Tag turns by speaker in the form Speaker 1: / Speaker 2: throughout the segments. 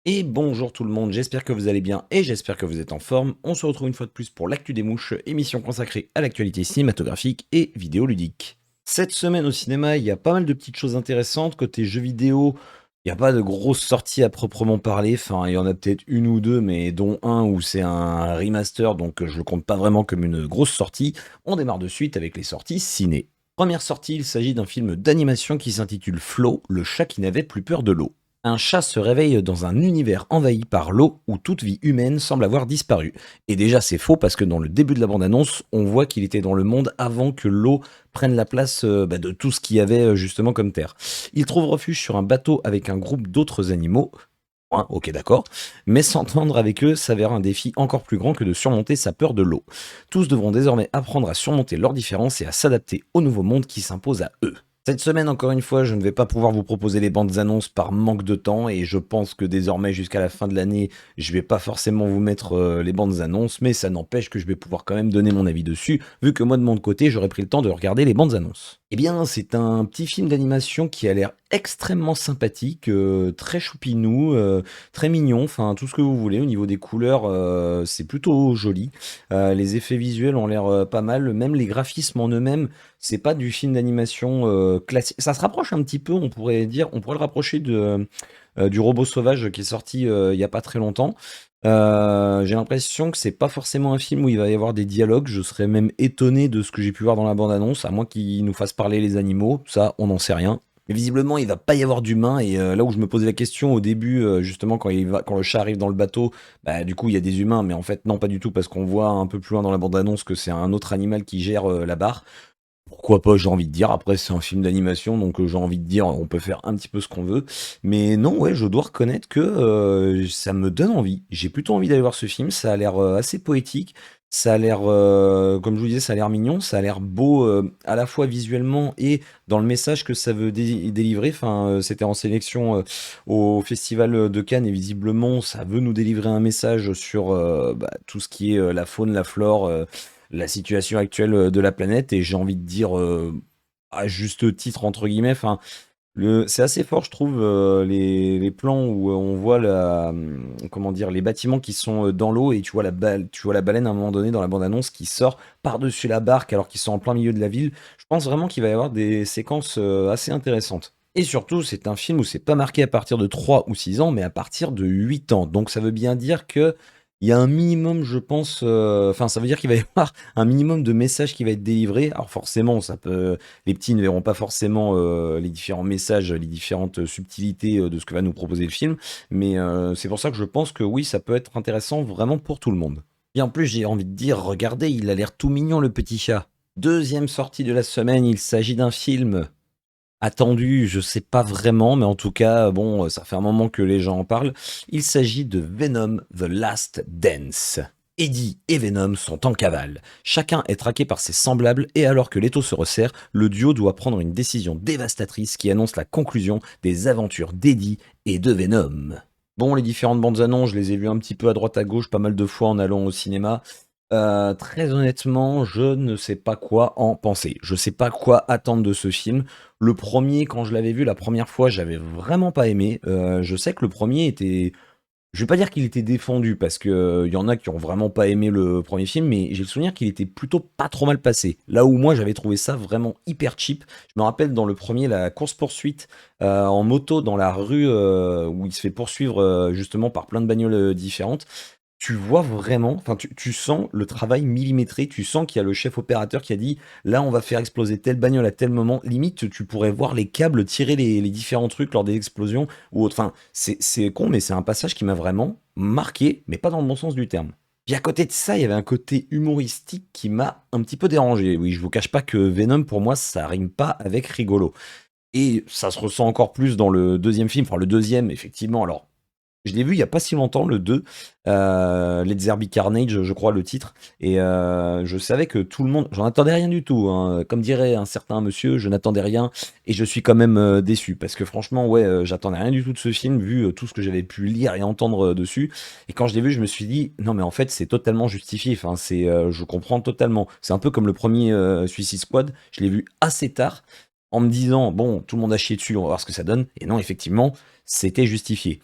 Speaker 1: Et bonjour tout le monde, j'espère que vous allez bien et j'espère que vous êtes en forme. On se retrouve une fois de plus pour l'Actu des Mouches, émission consacrée à l'actualité cinématographique et vidéoludique. Cette semaine au cinéma, il y a pas mal de petites choses intéressantes. Côté jeux vidéo, il n'y a pas de grosses sorties à proprement parler. Enfin, il y en a peut-être une ou deux, mais dont un où c'est un remaster, donc je le compte pas vraiment comme une grosse sortie. On démarre de suite avec les sorties ciné. Première sortie, il s'agit d'un film d'animation qui s'intitule Flow, le chat qui n'avait plus peur de l'eau. Un chat se réveille dans un univers envahi par l'eau où toute vie humaine semble avoir disparu. Et déjà c'est faux parce que dans le début de la bande-annonce, on voit qu'il était dans le monde avant que l'eau prenne la place de tout ce qu'il y avait justement comme terre. Il trouve refuge sur un bateau avec un groupe d'autres animaux. Hein, ok d'accord, mais s'entendre avec eux s'avère un défi encore plus grand que de surmonter sa peur de l'eau. Tous devront désormais apprendre à surmonter leurs différences et à s'adapter au nouveau monde qui s'impose à eux. Cette semaine, encore une fois, je ne vais pas pouvoir vous proposer les bandes annonces par manque de temps et je pense que désormais, jusqu'à la fin de l'année, je vais pas forcément vous mettre les bandes annonces, mais ça n'empêche que je vais pouvoir quand même donner mon avis dessus, vu que moi de mon côté, j'aurais pris le temps de regarder les bandes annonces. Eh bien, c'est un petit film d'animation qui a l'air extrêmement sympathique, très choupinou, très mignon, enfin tout ce que vous voulez. Au niveau des couleurs, c'est plutôt joli. Les effets visuels ont l'air pas mal, même les graphismes en eux-mêmes c'est pas du film d'animation classique. Ça se rapproche un petit peu, on pourrait dire, on pourrait le rapprocher du Robot Sauvage qui est sorti il y a pas très longtemps. J'ai l'impression que c'est pas forcément un film où il va y avoir des dialogues. Je serais même étonné de ce que j'ai pu voir dans la bande-annonce, à moins qu'ils nous fassent parler les animaux. Ça, on n'en sait rien. Mais visiblement, il va pas y avoir d'humains. Et là où je me posais la question au début, justement, quand le chat arrive dans le bateau, bah, du coup, il y a des humains. Mais en fait, non, pas du tout, parce qu'on voit un peu plus loin dans la bande-annonce que c'est un autre animal qui gère la barre. Pourquoi pas, j'ai envie de dire. Après, c'est un film d'animation, donc j'ai envie de dire, on peut faire un petit peu ce qu'on veut. Mais non, ouais, je dois reconnaître que ça me donne envie. J'ai plutôt envie d'aller voir ce film. Ça a l'air assez poétique. Ça a l'air, comme je vous disais, ça a l'air mignon. Ça a l'air beau à la fois visuellement et dans le message que ça veut délivrer. Enfin, c'était en sélection au Festival de Cannes et visiblement, ça veut nous délivrer un message sur tout ce qui est la faune, la flore. La situation actuelle de la planète et j'ai envie de dire à juste titre entre guillemets enfin c'est assez fort je trouve les plans où on voit comment dire les bâtiments qui sont dans l'eau et tu vois la baleine à un moment donné dans la bande annonce qui sort par-dessus la barque alors qu'ils sont en plein milieu de la ville. Je pense vraiment qu'il va y avoir des séquences assez intéressantes. Et surtout, c'est un film où c'est pas marqué à partir de 3 ou 6 ans, mais à partir de 8 ans. Donc ça veut bien dire que il y a un minimum, je pense, enfin, ça veut dire qu'il va y avoir un minimum de messages qui va être délivré. Alors forcément, les petits ne verront pas forcément les différents messages, les différentes subtilités de ce que va nous proposer le film, mais c'est pour ça que je pense que oui, ça peut être intéressant vraiment pour tout le monde. Et en plus, j'ai envie de dire, regardez, il a l'air tout mignon le petit chat. Deuxième sortie de la semaine, il s'agit d'un film attendu, je sais pas vraiment, mais en tout cas, bon, ça fait un moment que les gens en parlent. Il s'agit de Venom The Last Dance. Eddie et Venom sont en cavale. Chacun est traqué par ses semblables et alors que l'étau se resserre, le duo doit prendre une décision dévastatrice qui annonce la conclusion des aventures d'Eddie et de Venom. Bon, les différentes bandes annonces, je les ai vues un petit peu à droite à gauche pas mal de fois en allant au cinéma. Très honnêtement, je ne sais pas quoi en penser. Je sais pas quoi attendre de ce film. Le premier, quand je l'avais vu la première fois, j'avais vraiment pas aimé. Je sais que le premier était je vais pas dire qu'il était défendu parce que, il y en a qui ont vraiment pas aimé le premier film, mais j'ai le souvenir qu'il était plutôt pas trop mal passé. Là où moi j'avais trouvé ça vraiment hyper cheap. Je me rappelle dans le premier la course-poursuite, en moto dans la rue, où il se fait poursuivre, justement par plein de bagnoles, différentes. Tu vois vraiment, enfin tu sens le travail millimétré, tu sens qu'il y a le chef opérateur qui a dit: «Là, on va faire exploser telle bagnole à tel moment». Limite, tu pourrais voir les câbles tirer les différents trucs lors des explosions ou autre. Enfin, c'est con, mais c'est un passage qui m'a vraiment marqué, mais pas dans le bon sens du terme. Puis à côté de ça, il y avait un côté humoristique qui m'a un petit peu dérangé. Oui, je vous cache pas que Venom, pour moi, ça rime pas avec rigolo et ça se ressent encore plus dans le deuxième film. Enfin, le deuxième, effectivement, alors je l'ai vu il y a pas si longtemps, le 2, Let's There Be Carnage, je crois le titre et je savais que tout le monde j'en attendais rien du tout, hein, comme dirait un certain monsieur, je n'attendais rien et je suis quand même, déçu parce que franchement, ouais, j'attendais rien du tout de ce film vu, tout ce que j'avais pu lire et entendre, dessus et quand je l'ai vu, je me suis dit: «Non mais en fait, c'est totalement justifié». Enfin, je comprends totalement. C'est un peu comme le premier Suicide Squad, je l'ai vu assez tard en me disant: «Bon, tout le monde a chié dessus, on va voir ce que ça donne» et non, effectivement, c'était justifié.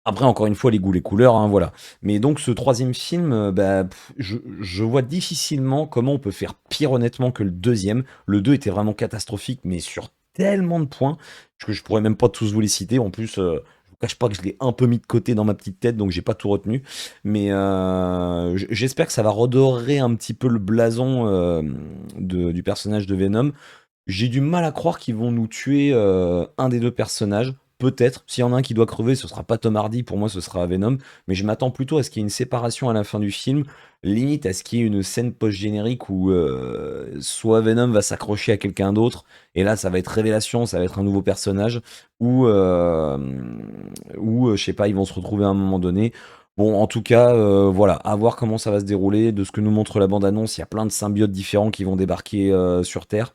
Speaker 1: Après, encore une fois, les goûts, les couleurs, hein, voilà. Mais donc, ce troisième film, bah, je vois difficilement comment on peut faire pire, honnêtement, que le deuxième. Le 2 était vraiment catastrophique, mais sur tellement de points que je pourrais même pas tous vous les citer. En plus, je vous cache pas que je l'ai un peu mis de côté dans ma petite tête, donc j'ai pas tout retenu. Mais j'espère que ça va redorer un petit peu le blason du personnage de Venom. J'ai du mal à croire qu'ils vont nous tuer un des deux personnages. Peut-être. S'il y en a un qui doit crever, ce sera pas Tom Hardy. Pour moi, ce sera Venom. Mais je m'attends plutôt à ce qu'il y ait une séparation à la fin du film. Limite à ce qu'il y ait une scène post-générique où soit Venom va s'accrocher à quelqu'un d'autre. Et là, ça va être révélation. Ça va être un nouveau personnage. Ou je sais pas, ils vont se retrouver à un moment donné. Bon, en tout cas, voilà, à voir comment ça va se dérouler. De ce que nous montre la bande-annonce, il y a plein de symbiotes différents qui vont débarquer sur Terre,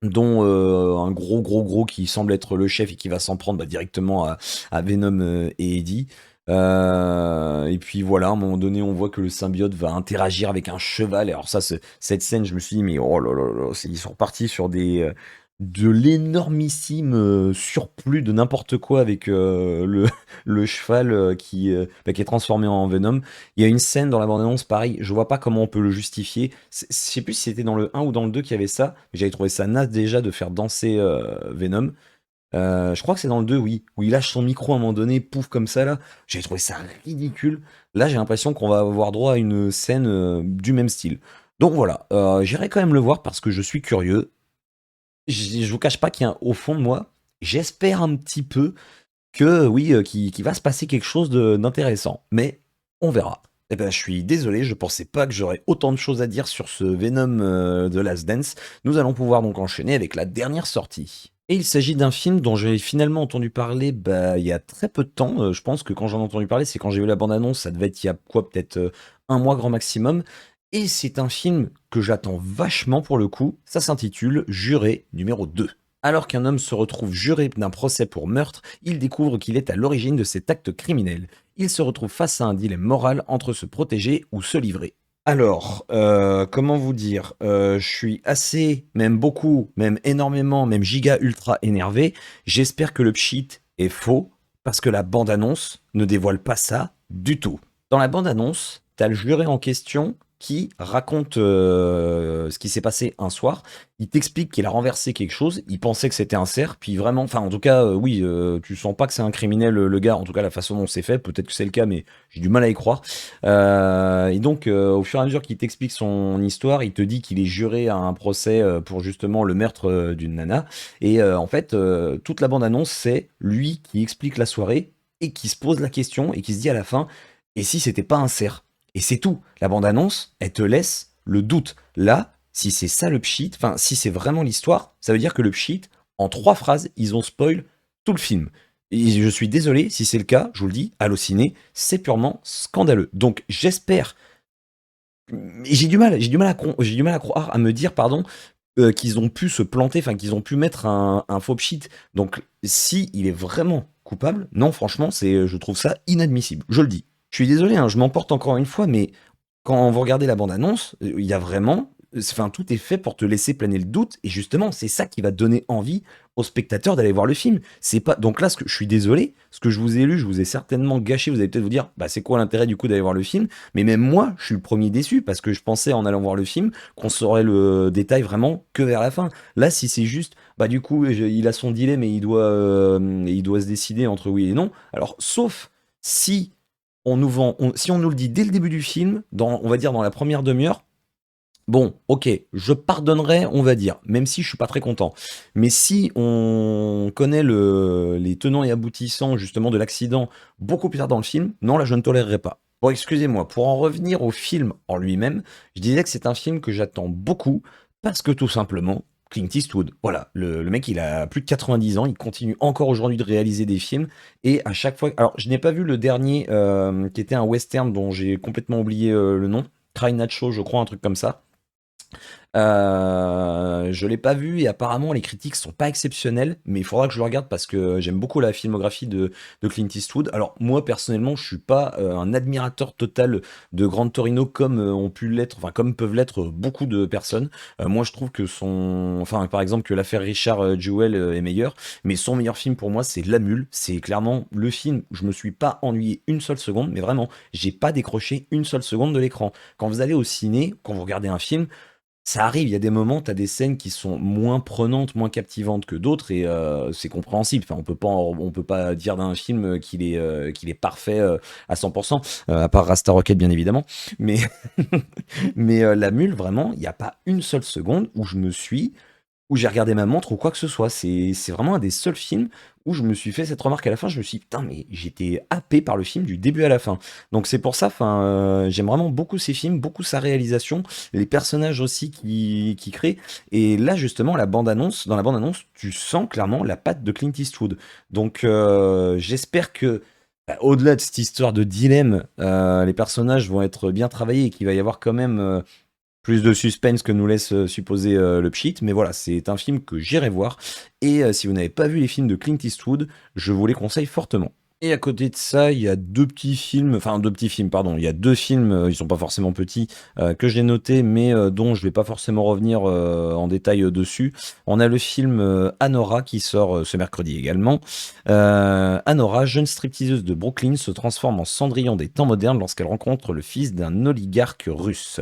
Speaker 1: dont un gros qui semble être le chef et qui va s'en prendre bah, directement à Venom et Eddie. Et puis voilà, à un moment donné, on voit que le symbiote va interagir avec un cheval. Et alors ça, cette scène, je me suis dit, mais oh là là là, ils sont partis sur de l'énormissime surplus de n'importe quoi avec le cheval qui est transformé en Venom. Il y a une scène dans la bande-annonce, pareil, je vois pas comment on peut le justifier. Je sais plus si c'était dans le un ou dans le 2 qu'il y avait ça, mais j'avais trouvé ça naze déjà de faire danser Venom. Je crois que c'est dans le 2, oui, où il lâche son micro à un moment donné, pouf, comme ça là. J'avais trouvé ça ridicule. Là, j'ai l'impression qu'on va avoir droit à une scène du même style. Donc voilà, j'irai quand même le voir parce que je suis curieux. Je vous cache pas qu'il y a au fond de moi, j'espère un petit peu que oui, qu'il va se passer quelque chose d'intéressant. Mais on verra. Eh ben, je suis désolé, je pensais pas que j'aurais autant de choses à dire sur ce Venom de Last Dance. Nous allons pouvoir donc enchaîner avec la dernière sortie. Et il s'agit d'un film dont j'ai finalement entendu parler bah, il y a très peu de temps. Je pense que quand j'en ai entendu parler, c'est quand j'ai vu la bande-annonce, ça devait être il y a quoi, peut-être un mois grand maximum. Et c'est un film que j'attends vachement pour le coup. Ça s'intitule Juré numéro 2. Alors qu'un homme se retrouve juré d'un procès pour meurtre, il découvre qu'il est à l'origine de cet acte criminel. Il se retrouve face à un dilemme moral entre se protéger ou se livrer. Alors, comment vous dire, je suis assez, même beaucoup, même énormément, même giga ultra énervé. J'espère que le pchit est faux, parce que la bande-annonce ne dévoile pas ça du tout. Dans la bande-annonce, t'as le juré en question qui raconte ce qui s'est passé un soir. Il t'explique qu'il a renversé quelque chose, il pensait que c'était un cerf, puis vraiment, enfin en tout cas, oui, tu sens pas que c'est un criminel le gars, en tout cas la façon dont c'est fait, peut-être que c'est le cas, mais j'ai du mal à y croire. Et donc, au fur et à mesure qu'il t'explique son histoire, il te dit qu'il est juré à un procès pour justement le meurtre d'une nana. Et en fait, toute la bande-annonce, c'est lui qui explique la soirée et qui se pose la question et qui se dit à la fin, et si c'était pas un cerf? Et c'est tout. La bande-annonce, elle te laisse le doute. Là, si c'est ça le pchit, enfin, si c'est vraiment l'histoire, ça veut dire que le pchit, en 3 phrases, ils ont spoil tout le film. Et je suis désolé, si c'est le cas, je vous le dis, Allociné, c'est purement scandaleux. Donc j'espère. J'ai du mal à croire, à me dire, pardon, qu'ils ont pu se planter, enfin qu'ils ont pu mettre un faux pchit. Donc si il est vraiment coupable, non, franchement, je trouve ça inadmissible. Je le dis. Je suis désolé, hein, je m'emporte encore une fois, mais quand vous regardez la bande-annonce, il y a vraiment, enfin, tout est fait pour te laisser planer le doute, et justement, c'est ça qui va donner envie aux spectateurs d'aller voir le film. C'est pas, donc là, je suis désolé, ce que je vous ai lu, je vous ai certainement gâché. Vous allez peut-être vous dire, bah, c'est quoi l'intérêt du coup d'aller voir le film? Mais même moi, je suis le premier déçu parce que je pensais en allant voir le film qu'on saurait le détail vraiment que vers la fin. Là, si c'est juste, bah, du coup, il a son dilemme et il doit se décider entre oui et non. Alors, sauf si si on nous le dit dès le début du film, on va dire dans la première demi-heure, bon, ok, je pardonnerai, on va dire, même si je suis pas très content. Mais si on connaît les tenants et aboutissants justement de l'accident beaucoup plus tard dans le film, non, là je ne tolérerai pas. Bon, excusez-moi, pour en revenir au film en lui-même, je disais que c'est un film que j'attends beaucoup parce que tout simplement, Clint Eastwood, voilà, le mec il a plus de 90 ans, il continue encore aujourd'hui de réaliser des films et à chaque fois, alors je n'ai pas vu le dernier qui était un western dont j'ai complètement oublié le nom, Cry Nacho, je crois, un truc comme ça. Je l'ai pas vu et apparemment les critiques sont pas exceptionnelles, mais il faudra que je le regarde parce que j'aime beaucoup la filmographie de Clint Eastwood. Alors moi personnellement, je suis pas un admirateur total de Gran Torino comme ont pu l'être, enfin comme peuvent l'être beaucoup de personnes. Moi je trouve que enfin par exemple que l'affaire Richard Jewell est meilleure, mais son meilleur film pour moi c'est La Mule. C'est clairement le film où je me suis pas ennuyé une seule seconde, mais vraiment, j'ai pas décroché une seule seconde de l'écran. Quand vous allez au ciné, quand vous regardez un film, ça arrive, il y a des moments, tu as des scènes qui sont moins prenantes, moins captivantes que d'autres et c'est compréhensible. Enfin, on peut pas dire d'un film qu'il est parfait à 100%, à part Rasta Rocket bien évidemment. Mais, mais La Mule, vraiment, il n'y a pas une seule seconde où j'ai regardé ma montre ou quoi que ce soit. C'est vraiment un des seuls films où je me suis fait cette remarque à la fin. Je me suis dit, putain, mais j'étais happé par le film du début à la fin. Donc c'est pour ça, enfin, j'aime vraiment beaucoup ces films, beaucoup sa réalisation, les personnages aussi qui crée. Et là, justement, dans la bande-annonce, tu sens clairement la patte de Clint Eastwood. Donc j'espère que au-delà de cette histoire de dilemme, les personnages vont être bien travaillés et qu'il va y avoir quand même plus de suspense que nous laisse supposer le pchit, mais voilà, c'est un film que j'irai voir. Et si vous n'avez pas vu les films de Clint Eastwood, je vous les conseille fortement. Et à côté de ça, il y a deux petits films, pardon, il y a deux films, ils sont pas forcément petits, que j'ai notés, mais dont je vais pas forcément revenir en détail dessus. On a le film Anora qui sort ce mercredi également. Anora, jeune stripteaseuse de Brooklyn, se transforme en Cendrillon des temps modernes lorsqu'elle rencontre le fils d'un oligarque russe.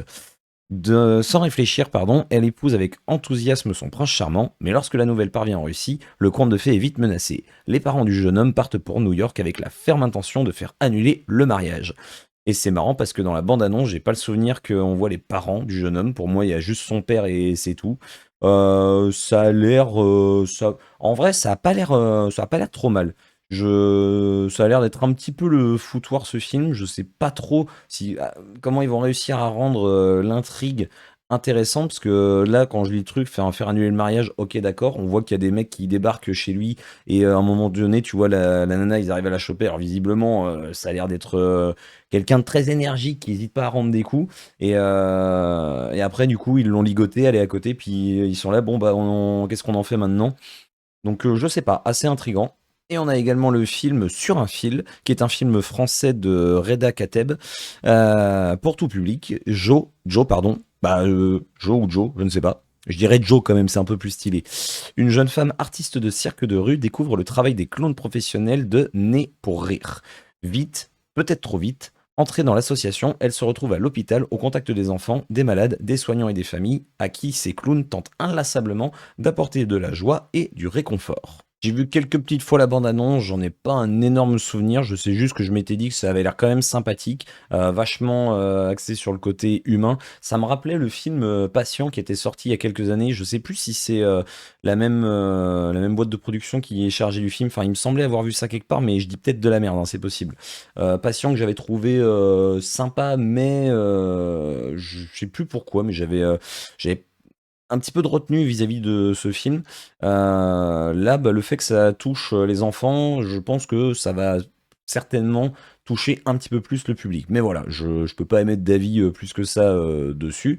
Speaker 1: Sans réfléchir, pardon, elle épouse avec enthousiasme son prince charmant, mais lorsque la nouvelle parvient en Russie, le conte de fées est vite menacé. Les parents du jeune homme partent pour New York avec la ferme intention de faire annuler le mariage. Et c'est marrant parce que dans la bande-annonce, j'ai pas le souvenir qu'on voit les parents du jeune homme. Pour moi, il y a juste son père et c'est tout. Ça a l'air, en vrai, ça a pas l'air trop mal. Ça a l'air d'être un petit peu le foutoir ce film. Je sais pas trop comment ils vont réussir à rendre l'intrigue intéressante parce que là, quand je lis le truc, faire annuler le mariage, ok, d'accord. On voit qu'il y a des mecs qui débarquent chez lui et à un moment donné, tu vois la nana, ils arrivent à la choper. Alors visiblement, ça a l'air d'être quelqu'un de très énergique qui n'hésite pas à rendre des coups. Et après, du coup, ils l'ont ligoté, elle est à côté, puis ils sont là, bon, bah, qu'est-ce qu'on en fait maintenant? Donc, je sais pas, assez intriguant. Et on a également le film Sur un fil, qui est un film français de Reda Kateb, pour tout public. Joe, pardon, Joe ou Joe, je ne sais pas. Je dirais Joe quand même, c'est un peu plus stylé. Une jeune femme artiste de cirque de rue découvre le travail des clowns professionnels de Né pour rire. Vite, peut-être trop vite, entrée dans l'association, elle se retrouve à l'hôpital au contact des enfants, des malades, des soignants et des familles, à qui ces clowns tentent inlassablement d'apporter de la joie et du réconfort. J'ai vu quelques petites fois la bande-annonce, j'en ai pas un énorme souvenir, je sais juste que je m'étais dit que ça avait l'air quand même sympathique, vachement axé sur le côté humain. Ça me rappelait le film Patient qui était sorti il y a quelques années, je sais plus si c'est la même boîte de production qui est chargée du film, enfin il me semblait avoir vu ça quelque part, mais je dis peut-être de la merde, hein, c'est possible. Patient que j'avais trouvé sympa, mais je sais plus pourquoi, mais j'avais un petit peu de retenue vis-à-vis de ce film. Là, bah, le fait que ça touche les enfants, je pense que ça va certainement toucher un petit peu plus le public. Mais voilà, je peux pas émettre d'avis plus que ça dessus.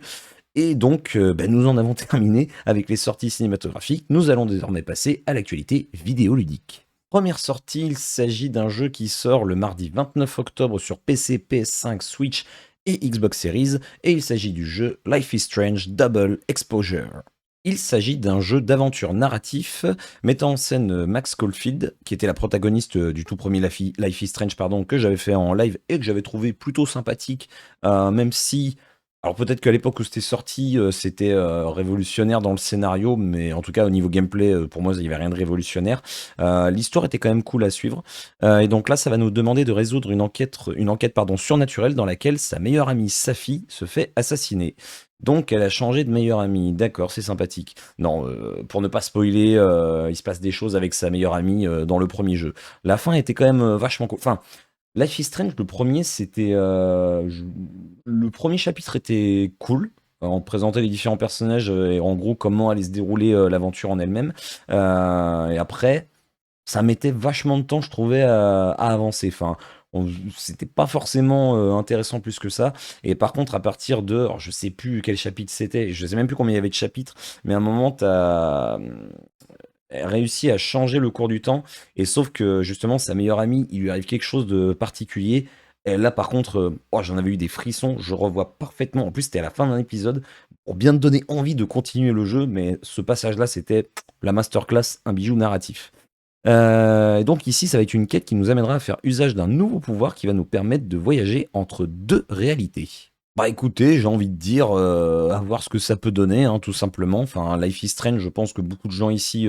Speaker 1: Et donc, bah, nous en avons terminé avec les sorties cinématographiques. Nous allons désormais passer à l'actualité vidéoludique. Première sortie, il s'agit d'un jeu qui sort le mardi 29 octobre sur PC, PS5, Switch et Xbox Series, et il s'agit du jeu Life is Strange Double Exposure. Il s'agit d'un jeu d'aventure narratif mettant en scène Max Caulfield, qui était la protagoniste du tout premier Life is Strange, pardon, que j'avais fait en live et que j'avais trouvé plutôt sympathique, même si alors peut-être qu'à l'époque où c'était sorti, c'était révolutionnaire dans le scénario, mais en tout cas au niveau gameplay, pour moi, il n'y avait rien de révolutionnaire. L'histoire était quand même cool à suivre. Et donc là, ça va nous demander de résoudre une enquête pardon, surnaturelle dans laquelle sa meilleure amie Safi se fait assassiner. Donc elle a changé de meilleure amie. D'accord, c'est sympathique. Non, pour ne pas spoiler, il se passe des choses avec sa meilleure amie dans le premier jeu. La fin était quand même vachement cool. Enfin, Life is Strange, le premier, le premier chapitre était cool. On présentait les différents personnages et en gros comment allait se dérouler l'aventure en elle-même. Et après, ça mettait vachement de temps, je trouvais, à avancer. Enfin, C'était pas forcément intéressant plus que ça. Et par contre, à partir de, alors je sais plus quel chapitre c'était, je sais même plus combien il y avait de chapitres, mais à un moment, tu as réussi à changer le cours du temps. Et sauf que justement, sa meilleure amie, il lui arrive quelque chose de particulier. Et là, par contre, oh, j'en avais eu des frissons. Je revois parfaitement. En plus, c'était à la fin d'un épisode pour bien te donner envie de continuer le jeu. Mais ce passage-là, c'était la masterclass, un bijou narratif. Et donc ici, ça va être une quête qui nous amènera à faire usage d'un nouveau pouvoir qui va nous permettre de voyager entre deux réalités. Bah écoutez, j'ai envie de dire, à voir ce que ça peut donner, hein, tout simplement. Enfin, Life is Strange, je pense que beaucoup de gens ici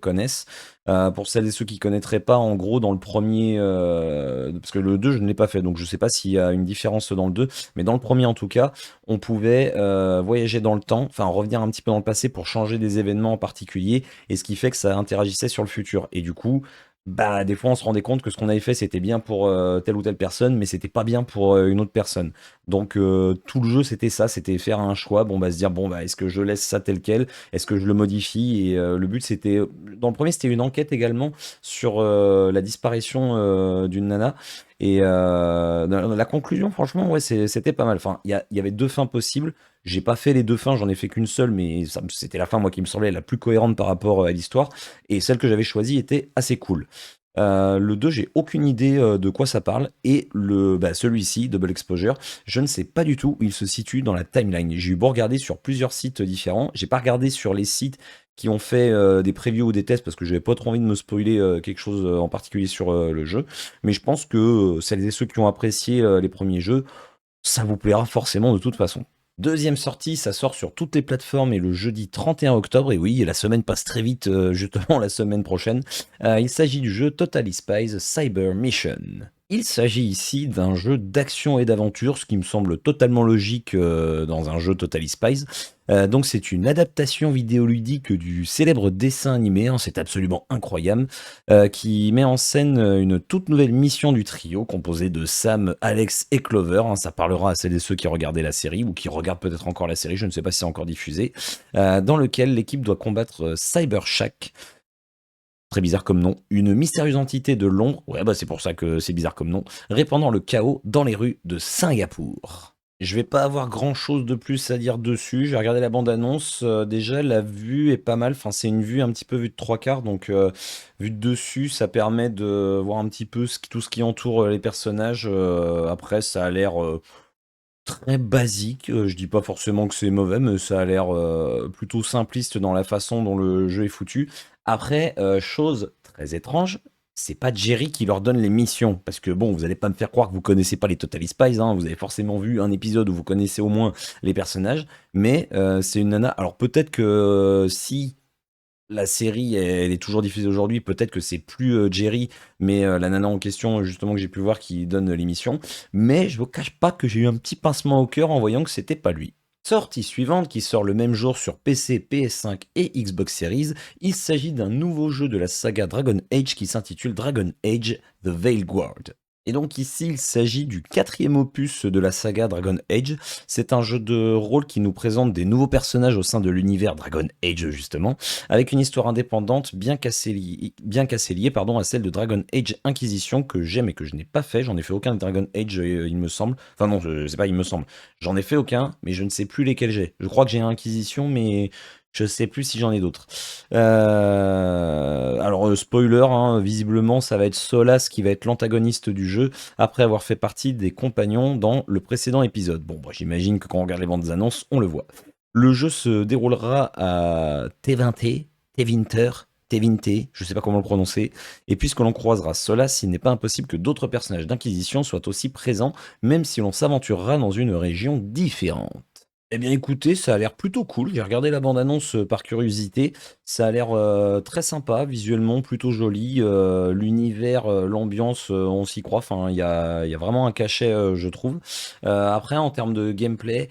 Speaker 1: connaissent. Pour celles et ceux qui connaîtraient pas, en gros, dans le premier, parce que le 2, je ne l'ai pas fait, donc je sais pas s'il y a une différence dans le 2, mais dans le premier en tout cas, on pouvait voyager dans le temps, enfin revenir un petit peu dans le passé pour changer des événements en particulier, et ce qui fait que ça interagissait sur le futur. Et du coup, bah des fois on se rendait compte que ce qu'on avait fait c'était bien pour telle ou telle personne, mais c'était pas bien pour une autre personne. Donc tout le jeu c'était ça, c'était faire un choix, bon bah se dire bon bah est-ce que je laisse ça tel quel, est-ce que je le modifie et le but c'était dans le premier c'était une enquête également sur la disparition d'une nana et dans la conclusion franchement ouais c'était pas mal. Enfin il y avait deux fins possibles. J'ai pas fait les deux fins, j'en ai fait qu'une seule, mais c'était la fin moi qui me semblait la plus cohérente par rapport à l'histoire et celle que j'avais choisie était assez cool. Le 2, j'ai aucune idée de quoi ça parle. Et celui-ci, Double Exposure, je ne sais pas du tout où il se situe dans la timeline. J'ai eu beau regarder sur plusieurs sites différents. J'ai pas regardé sur les sites qui ont fait des previews ou des tests parce que j'avais pas trop envie de me spoiler quelque chose en particulier sur le jeu. Mais je pense que celles et ceux qui ont apprécié les premiers jeux, ça vous plaira forcément de toute façon. Deuxième sortie, ça sort sur toutes les plateformes et le jeudi 31 octobre. Et oui, la semaine passe très vite, justement la semaine prochaine. Il s'agit du jeu Totally Spies Cyber Mission. Il s'agit ici d'un jeu d'action et d'aventure, ce qui me semble totalement logique dans un jeu Totally Spies. Donc c'est une adaptation vidéoludique du célèbre dessin animé, hein, c'est absolument incroyable, qui met en scène une toute nouvelle mission du trio composé de Sam, Alex et Clover. Hein, ça parlera à celles et ceux qui regardaient la série ou qui regardent peut-être encore la série, je ne sais pas si c'est encore diffusé, dans lequel l'équipe doit combattre Cyber Shack. Très bizarre comme nom, une mystérieuse entité de l'ombre, ouais bah c'est pour ça que c'est bizarre comme nom, répandant le chaos dans les rues de Singapour. Je vais pas avoir grand chose de plus à dire dessus. J'ai regardé la bande-annonce. Déjà, la vue est pas mal. Enfin, c'est une vue un petit peu vue de trois quarts. Donc, vue de dessus, ça permet de voir un petit peu tout ce qui entoure les personnages. Après, ça a l'air très basique. Je dis pas forcément que c'est mauvais, mais ça a l'air plutôt simpliste dans la façon dont le jeu est foutu. Après, chose très étrange, c'est pas Jerry qui leur donne les missions. Parce que bon, vous allez pas me faire croire que vous connaissez pas les Total Spies, hein, vous avez forcément vu un épisode où vous connaissez au moins les personnages. Mais c'est une nana. Alors peut-être que si la série, elle est toujours diffusée aujourd'hui. Peut-être que c'est plus Jerry, mais la nana en question, justement, que j'ai pu voir qui donne l'émission. Mais je vous cache pas que j'ai eu un petit pincement au cœur en voyant que c'était pas lui. Sortie suivante qui sort le même jour sur PC, PS5 et Xbox Series, il s'agit d'un nouveau jeu de la saga Dragon Age qui s'intitule Dragon Age The Veiled Guard. Et donc ici, il s'agit du quatrième opus de la saga Dragon Age. C'est un jeu de rôle qui nous présente des nouveaux personnages au sein de l'univers Dragon Age justement, avec une histoire indépendante bien qu'assez liée pardon, à celle de Dragon Age Inquisition que j'aime et que je n'ai pas fait. J'en ai fait aucun de Dragon Age, il me semble. Enfin non, je sais pas, il me semble. J'en ai fait aucun, mais je ne sais plus lesquels j'ai. Je crois que j'ai Inquisition, mais je sais plus si j'en ai d'autres. Alors, spoiler, hein, visiblement, ça va être Solas qui va être l'antagoniste du jeu après avoir fait partie des compagnons dans le précédent épisode. Bon, bah, j'imagine que quand on regarde les bandes annonces, on le voit. Le jeu se déroulera à T20, T20, T20, je sais pas comment le prononcer, et puisque l'on croisera Solas, il n'est pas impossible que d'autres personnages d'Inquisition soient aussi présents, même si l'on s'aventurera dans une région différente. Eh bien écoutez, ça a l'air plutôt cool. J'ai regardé la bande-annonce par curiosité. Ça a l'air très sympa, visuellement plutôt joli. L'univers, l'ambiance, on s'y croit. Enfin, il y a vraiment un cachet, je trouve. Après, en termes de gameplay,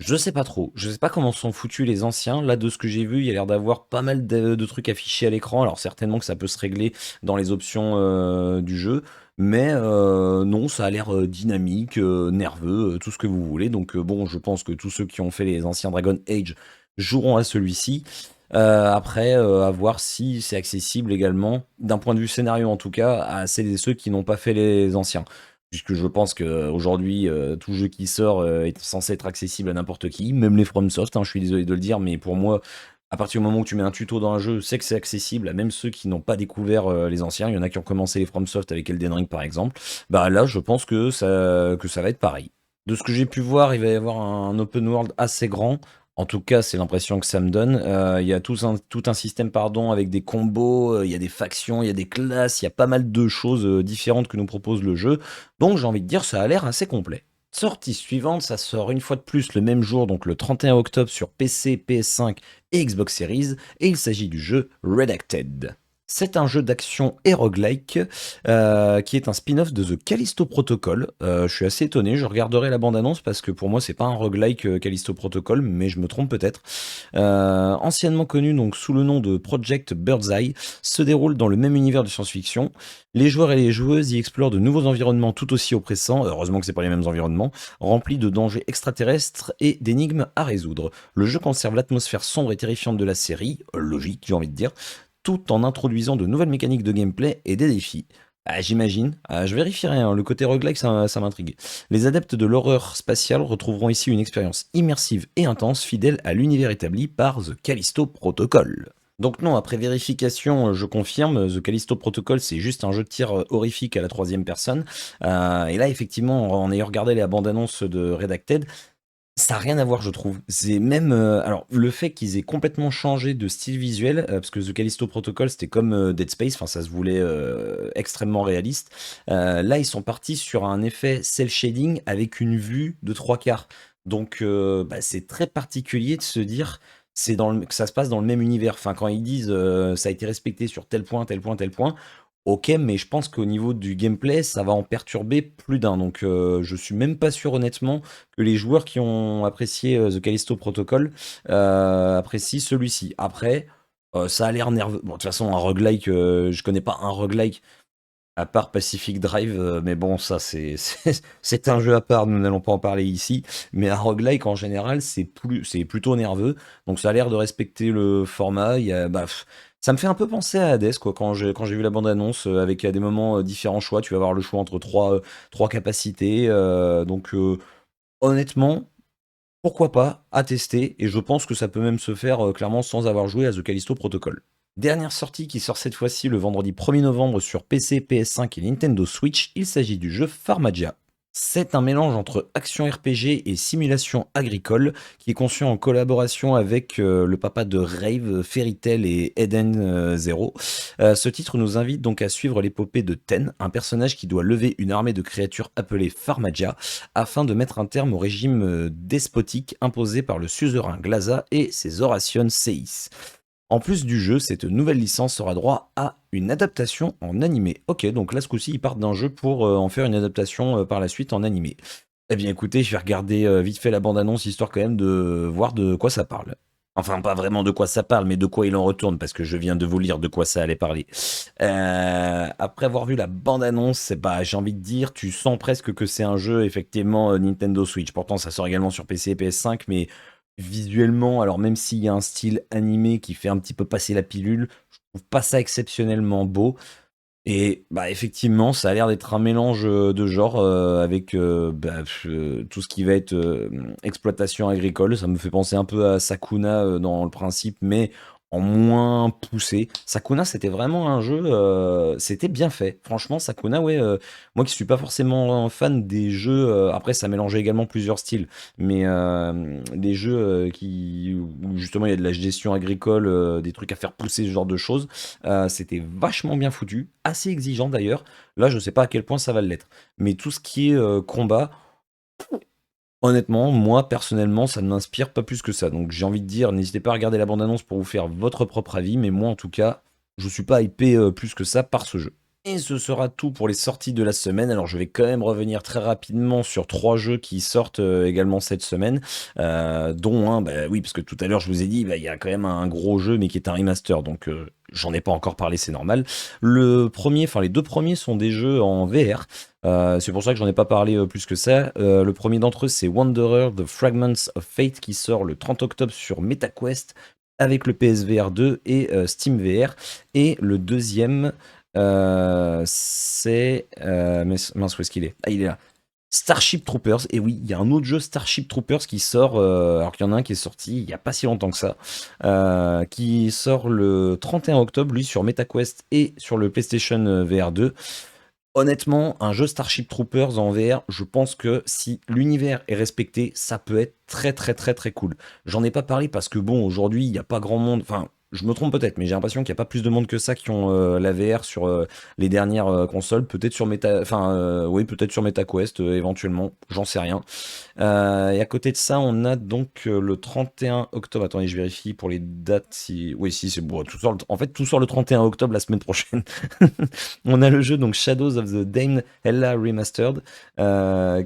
Speaker 1: je sais pas trop. Je sais pas comment sont foutus les anciens. Là, de ce que j'ai vu, il y a l'air d'avoir pas mal de trucs affichés à l'écran. Alors certainement que ça peut se régler dans les options du jeu. Mais non, ça a l'air dynamique, nerveux, tout ce que vous voulez. Donc bon, je pense que tous ceux qui ont fait les anciens Dragon Age joueront à celui-ci. Après, à voir si c'est accessible également, d'un point de vue scénario en tout cas, à celles et ceux qui n'ont pas fait les anciens. puisque je pense qu'aujourd'hui, tout jeu qui sort est censé être accessible à n'importe qui, même les FromSoft, hein, je suis désolé de le dire, mais pour moi, à partir du moment où tu mets un tuto dans un jeu, c'est que c'est accessible à même ceux qui n'ont pas découvert les anciens. Il y en a qui ont commencé les FromSoft avec Elden Ring par exemple. Bah là, je pense que ça va être pareil. De ce que j'ai pu voir, il va y avoir un open world assez grand. En tout cas, c'est l'impression que ça me donne. Il y a tout un système, pardon, avec des combos, il y a des factions, il y a des classes, il y a pas mal de choses différentes que nous propose le jeu. Donc j'ai envie de dire, ça a l'air assez complet. Sortie suivante, ça sort une fois de plus le même jour, donc le 31 octobre sur PC, PS5 et Xbox Series, et il s'agit du jeu Redacted. C'est un jeu d'action et roguelike qui est un spin-off de The Callisto Protocol. Je suis assez étonné, je regarderai la bande-annonce parce que pour moi c'est pas un roguelike Callisto Protocol, mais je me trompe peut-être. Anciennement connu donc sous le nom de Project Birdseye, se déroule dans le même univers de science-fiction. Les joueurs et les joueuses y explorent de nouveaux environnements tout aussi oppressants, heureusement que c'est pas les mêmes environnements, remplis de dangers extraterrestres et d'énigmes à résoudre. Le jeu conserve l'atmosphère sombre et terrifiante de la série, logique j'ai envie de dire, tout en introduisant de nouvelles mécaniques de gameplay et des défis. Ah, j'imagine. Ah, je vérifierai, hein, le côté roguelike, ça m'intrigue. Les adeptes de l'horreur spatiale retrouveront ici une expérience immersive et intense, fidèle à l'univers établi par The Callisto Protocol. Donc non, après vérification, je confirme, The Callisto Protocol, c'est juste un jeu de tir horrifique à la troisième personne. Et là, effectivement, en ayant regardé la bande-annonce de Redacted, ça a rien à voir, je trouve. C'est même, alors le fait qu'ils aient complètement changé de style visuel, parce que The Callisto Protocol, c'était comme, Dead Space, enfin ça se voulait, extrêmement réaliste. Là, ils sont partis sur un effet cel shading avec une vue de 3/4. Donc, bah, c'est très particulier de se dire, que ça se passe dans le même univers. Enfin, quand ils disent, ça a été respecté sur tel point, tel point, tel point, OK, mais je pense qu'au niveau du gameplay, ça va en perturber plus d'un. Donc, je suis même pas sûr honnêtement que les joueurs qui ont apprécié The Callisto Protocol apprécient celui-ci. Après, ça a l'air nerveux. Bon, de toute façon, un roguelike, je connais pas un roguelike à part Pacific Drive, mais bon, ça, c'est un jeu à part, nous n'allons pas en parler ici. Mais un roguelike, en général, c'est plutôt nerveux. Donc, ça a l'air de respecter le format. Ça me fait un peu penser à Hades, quoi, quand j'ai vu la bande-annonce, avec à des moments différents choix. Tu vas avoir le choix entre trois capacités. Honnêtement, pourquoi pas, à tester. Et je pense que ça peut même se faire clairement sans avoir joué à The Callisto Protocol. Dernière sortie qui sort cette fois-ci le vendredi 1er novembre sur PC, PS5 et Nintendo Switch, il s'agit du jeu Farmagia. C'est un mélange entre action RPG et simulation agricole qui est conçu en collaboration avec le papa de Rave, Fairy Tail et Eden Zero. Ce titre nous invite donc à suivre l'épopée de Ten, un personnage qui doit lever une armée de créatures appelées Farmagia afin de mettre un terme au régime despotique imposé par le suzerain Glaza et ses Horation Seis. En plus du jeu, cette nouvelle licence aura droit à une adaptation en animé. Ok, donc là ce coup-ci ils partent d'un jeu pour en faire une adaptation par la suite en animé. Eh bien écoutez, je vais regarder vite fait la bande-annonce histoire quand même de voir de quoi ça parle. Enfin, pas vraiment de quoi ça parle, mais de quoi il en retourne, parce que je viens de vous lire de quoi ça allait parler. Après avoir vu la bande-annonce, bah, j'ai envie de dire, tu sens presque que c'est un jeu, effectivement, Nintendo Switch. Pourtant, ça sort également sur PC et PS5, mais visuellement, alors même s'il y a un style animé qui fait un petit peu passer la pilule, je trouve pas ça exceptionnellement beau. Et bah effectivement, ça a l'air d'être un mélange de genres avec tout ce qui va être exploitation agricole. Ça me fait penser un peu à Sakuna dans le principe, mais en moins poussé. Sakuna, c'était vraiment un jeu, c'était bien fait. Franchement, Sakuna, ouais, moi qui suis pas forcément fan des jeux, après ça mélangeait également plusieurs styles, mais des jeux où justement il y a de la gestion agricole, des trucs à faire pousser, ce genre de choses. C'était vachement bien foutu, assez exigeant d'ailleurs. Là, je sais pas à quel point ça va l'être. Mais tout ce qui est combat, honnêtement, moi personnellement, ça ne m'inspire pas plus que ça. Donc j'ai envie de dire, n'hésitez pas à regarder la bande-annonce pour vous faire votre propre avis. Mais moi, en tout cas, je suis pas hypé plus que ça par ce jeu. Et ce sera tout pour les sorties de la semaine. Alors je vais quand même revenir très rapidement sur 3 jeux qui sortent également cette semaine, dont un, bah oui, parce que tout à l'heure je vous ai dit, bah, il y a quand même un gros jeu mais qui est un remaster, donc j'en ai pas encore parlé, c'est normal. Le premier, enfin les deux premiers sont des jeux en VR, c'est pour ça que j'en ai pas parlé plus que ça. Le premier d'entre eux c'est Wanderer The Fragments of Fate qui sort le 30 octobre sur MetaQuest avec le PSVR 2 et SteamVR. Et le deuxième, Mince, où est-ce qu'il est? Ah, il est là. Starship Troopers, et oui, il y a un autre jeu Starship Troopers qui sort, alors qu'il y en a un qui est sorti il n'y a pas si longtemps que ça, qui sort le 31 octobre, lui, sur MetaQuest et sur le PlayStation VR 2. Honnêtement, un jeu Starship Troopers en VR, je pense que si l'univers est respecté, ça peut être très très très très cool. J'en ai pas parlé parce que bon, aujourd'hui, il n'y a pas grand monde, enfin, je me trompe peut-être, mais j'ai l'impression qu'il n'y a pas plus de monde que ça qui ont la VR sur les dernières consoles, peut-être sur oui, peut-être sur MetaQuest éventuellement, j'en sais rien. Et à côté de ça, on a donc le 31 octobre. Attendez, je vérifie pour les dates. Si... Oui, si, c'est bon. En fait, tout sort le 31 octobre la semaine prochaine. On a le jeu donc Shadows of the Damned Hella Remastered,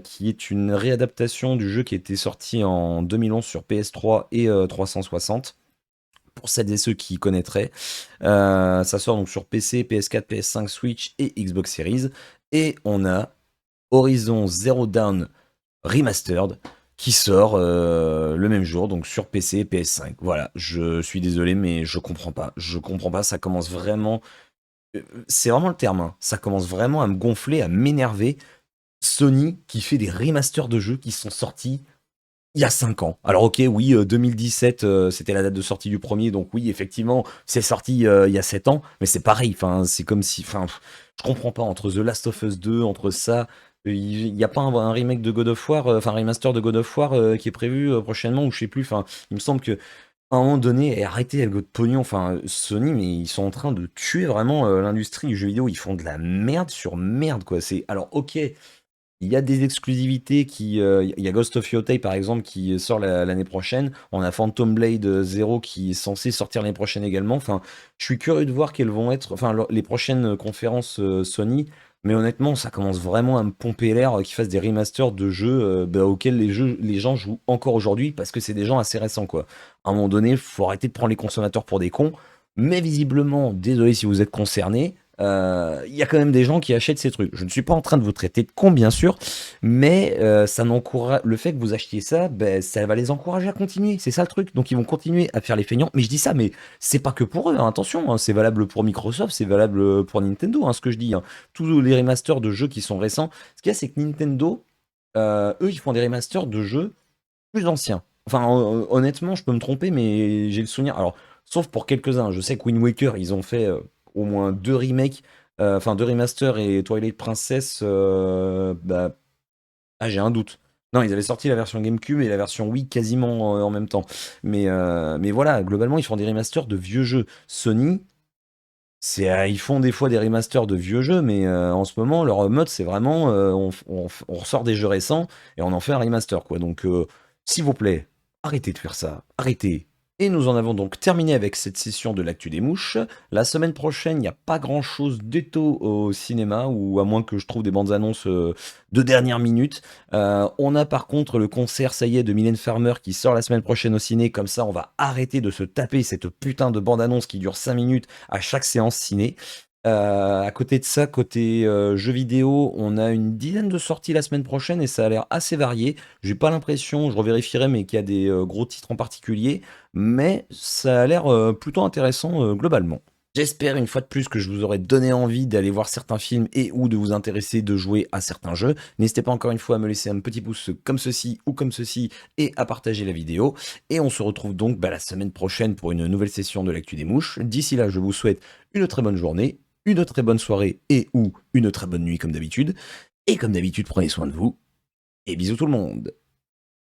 Speaker 1: qui est une réadaptation du jeu qui était sorti en 2011 sur PS3 et 360. Pour celles et ceux qui connaîtraient, ça sort donc sur PC, PS4, PS5, Switch et Xbox Series. Et on a Horizon Zero Dawn Remastered qui sort le même jour, donc sur PC et PS5. Voilà, je suis désolé, mais je comprends pas. Je comprends pas, ça commence vraiment. C'est vraiment le terme, hein. Ça commence vraiment à me gonfler, à m'énerver. Sony qui fait des remasters de jeux qui sont sortis il y a 5 ans. Alors ok, oui, 2017, c'était la date de sortie du premier, donc oui, effectivement, c'est sorti il y a 7 ans, mais c'est pareil, enfin, c'est comme si, enfin, je comprends pas, entre The Last of Us 2, entre ça, il n'y a pas un remake de God of War, enfin, un remaster de God of War qui est prévu prochainement, ou je sais plus, enfin, il me semble que à un moment donné, et arrêtez avec votre pognon, enfin, Sony, mais ils sont en train de tuer vraiment l'industrie du jeu vidéo, ils font de la merde sur merde, quoi, c'est, alors ok, il y a des exclusivités il y a Ghost of Yotei par exemple qui sort l'année prochaine. On a Phantom Blade 0 qui est censé sortir l'année prochaine également. Enfin, je suis curieux de voir quelles vont être, enfin, les prochaines conférences Sony. Mais honnêtement, ça commence vraiment à me pomper l'air qu'ils fassent des remasters de jeux auxquels les gens jouent encore aujourd'hui parce que c'est des gens assez récents, quoi. À un moment donné, il faut arrêter de prendre les consommateurs pour des cons. Mais visiblement, désolé si vous êtes concernés, il y a quand même des gens qui achètent ces trucs. Je ne suis pas en train de vous traiter de con, bien sûr, mais ça n'encourage le fait que vous achetiez ça, ben, ça va les encourager à continuer. C'est ça le truc. Donc ils vont continuer à faire les feignants. Mais je dis ça, mais c'est pas que pour eux, hein, attention, hein, c'est valable pour Microsoft, c'est valable pour Nintendo, hein, ce que je dis, hein. Tous les remasters de jeux qui sont récents. Ce qu'il y a, c'est que Nintendo, eux, ils font des remasters de jeux plus anciens. Enfin, honnêtement, je peux me tromper, mais j'ai le souvenir. Alors, sauf pour quelques-uns. Je sais que Wind Waker, ils ont fait au moins deux remakes, enfin deux remasters et Twilight Princess. Ah, j'ai un doute. Non, ils avaient sorti la version GameCube et la version Wii quasiment en même temps. Mais voilà, globalement, ils font des remasters de vieux jeux. Sony, ils font des fois des remasters de vieux jeux, mais en ce moment, leur mode, c'est vraiment on ressort des jeux récents et on en fait un remaster, quoi. Donc, s'il vous plaît, arrêtez de faire ça. Arrêtez. Et nous en avons donc terminé avec cette session de l'actu des mouches. La semaine prochaine, il n'y a pas grand-chose d'étau au cinéma, ou à moins que je trouve des bandes annonces de dernière minute. On a par contre le concert, ça y est, de Mylène Farmer qui sort la semaine prochaine au ciné. Comme ça, on va arrêter de se taper cette putain de bande annonce qui dure 5 minutes à chaque séance ciné. À côté de ça, côté jeux vidéo, on a une dizaine de sorties la semaine prochaine et ça a l'air assez varié. J'ai pas l'impression, je revérifierai, mais qu'il y a des gros titres en particulier, mais ça a l'air plutôt intéressant globalement. J'espère une fois de plus que je vous aurai donné envie d'aller voir certains films et ou de vous intéresser de jouer à certains jeux. N'hésitez pas encore une fois à me laisser un petit pouce comme ceci ou comme ceci et à partager la vidéo. Et on se retrouve donc la semaine prochaine pour une nouvelle session de l'actu des mouches. D'ici là, je vous souhaite une très bonne journée, une très bonne soirée et ou une très bonne nuit comme d'habitude. Et comme d'habitude, prenez soin de vous et bisous tout le monde.